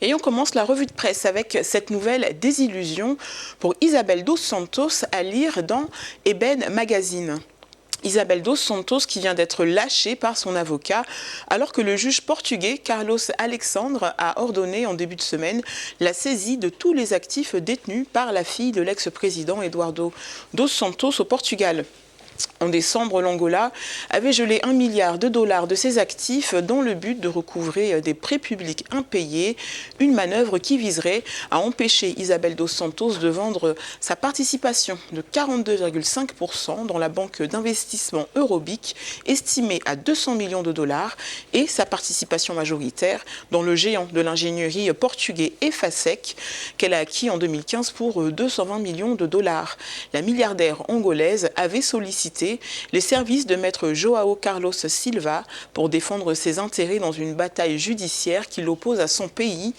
Et on commence la revue de presse avec cette nouvelle désillusion pour Isabel dos Santos à lire dans Eben Magazine. Isabel dos Santos qui vient d'être lâchée par son avocat alors que le juge portugais Carlos Alexandre a ordonné en début de semaine la saisie de tous les actifs détenus par la fille de l'ex-président Eduardo dos Santos au Portugal. En décembre, l'Angola avait gelé 1 milliard de dollars de ses actifs dans le but de recouvrer des prêts publics impayés, une manœuvre qui viserait à empêcher Isabel dos Santos de vendre sa participation de 42,5% dans la banque d'investissement Eurobic, estimée à 200 millions de dollars, et sa participation majoritaire dans le géant de l'ingénierie portugais Efacec, qu'elle a acquis en 2015 pour 220 millions de dollars. La milliardaire angolaise avait sollicité les services de maître João Carlos Silva pour défendre ses intérêts dans une bataille judiciaire qui l'oppose à son pays.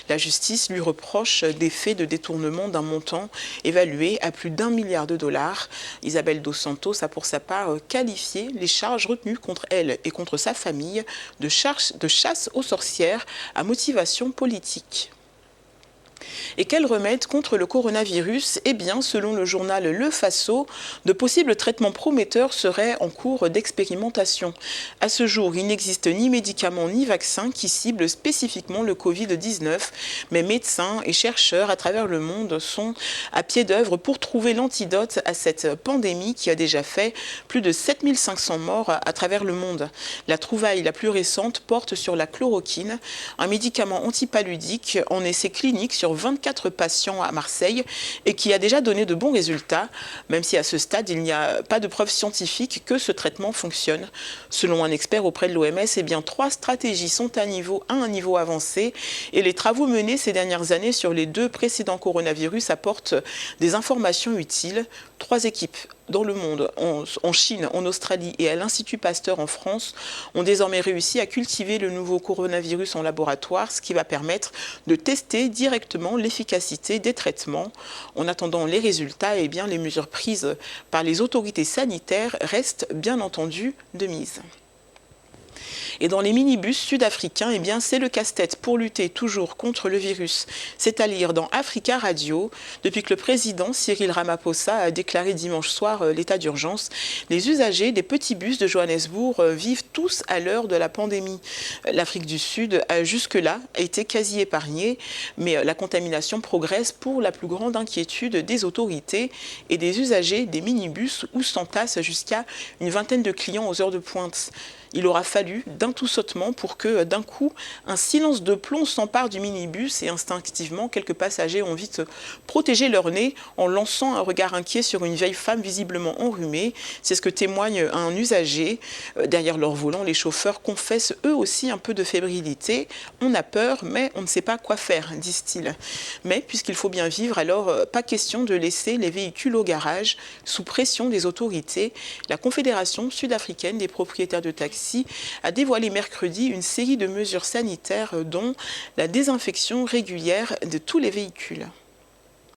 La justice lui reproche des faits de détournement d'un montant évalué à plus d'1 milliard de dollars. Isabel dos Santos a pour sa part qualifié les charges retenues contre elle et contre sa famille de chasse aux sorcières à motivation politique. Et quel remède contre le coronavirus? Eh bien, selon le journal Le Faso, de possibles traitements prometteurs seraient en cours d'expérimentation. À ce jour, il n'existe ni médicaments ni vaccins qui ciblent spécifiquement le Covid-19, mais médecins et chercheurs à travers le monde sont à pied d'œuvre pour trouver l'antidote à cette pandémie qui a déjà fait plus de 7500 morts à travers le monde. La trouvaille la plus récente porte sur la chloroquine, un médicament antipaludique en essai clinique sur 24 patients à Marseille et qui a déjà donné de bons résultats, même si à ce stade, il n'y a pas de preuves scientifiques que ce traitement fonctionne. Selon un expert auprès de l'OMS, eh bien, 3 stratégies sont à un niveau avancé et les travaux menés ces dernières années sur les 2 précédents coronavirus apportent des informations utiles. 3 équipes dans le monde, en Chine, en Australie et à l'Institut Pasteur en France, ont désormais réussi à cultiver le nouveau coronavirus en laboratoire, ce qui va permettre de tester directement l'efficacité des traitements. En attendant les résultats, eh bien, les mesures prises par les autorités sanitaires restent bien entendu de mise. Et dans les minibus sud-africains, eh bien, c'est le casse-tête pour lutter toujours contre le virus. C'est à lire dans Africa Radio. Depuis que le président Cyril Ramaphosa a déclaré dimanche soir l'état d'urgence, les usagers des petits bus de Johannesburg vivent tous à l'heure de la pandémie. L'Afrique du Sud a jusque-là été quasi épargnée, mais la contamination progresse pour la plus grande inquiétude des autorités et des usagers des minibus où s'entassent jusqu'à une vingtaine de clients aux heures de pointe. Il aura fallu d'un tout sautement pour que, d'un coup, un silence de plomb s'empare du minibus et instinctivement, quelques passagers ont vite protégé leur nez en lançant un regard inquiet sur une vieille femme visiblement enrhumée. C'est ce que témoigne un usager. Derrière leur volant, les chauffeurs confessent eux aussi un peu de fébrilité. On a peur, mais on ne sait pas quoi faire, disent-ils. Mais puisqu'il faut bien vivre, alors pas question de laisser les véhicules au garage sous pression des autorités. La Confédération sud-africaine des propriétaires de taxis a dévoilé mercredi une série de mesures sanitaires dont la désinfection régulière de tous les véhicules.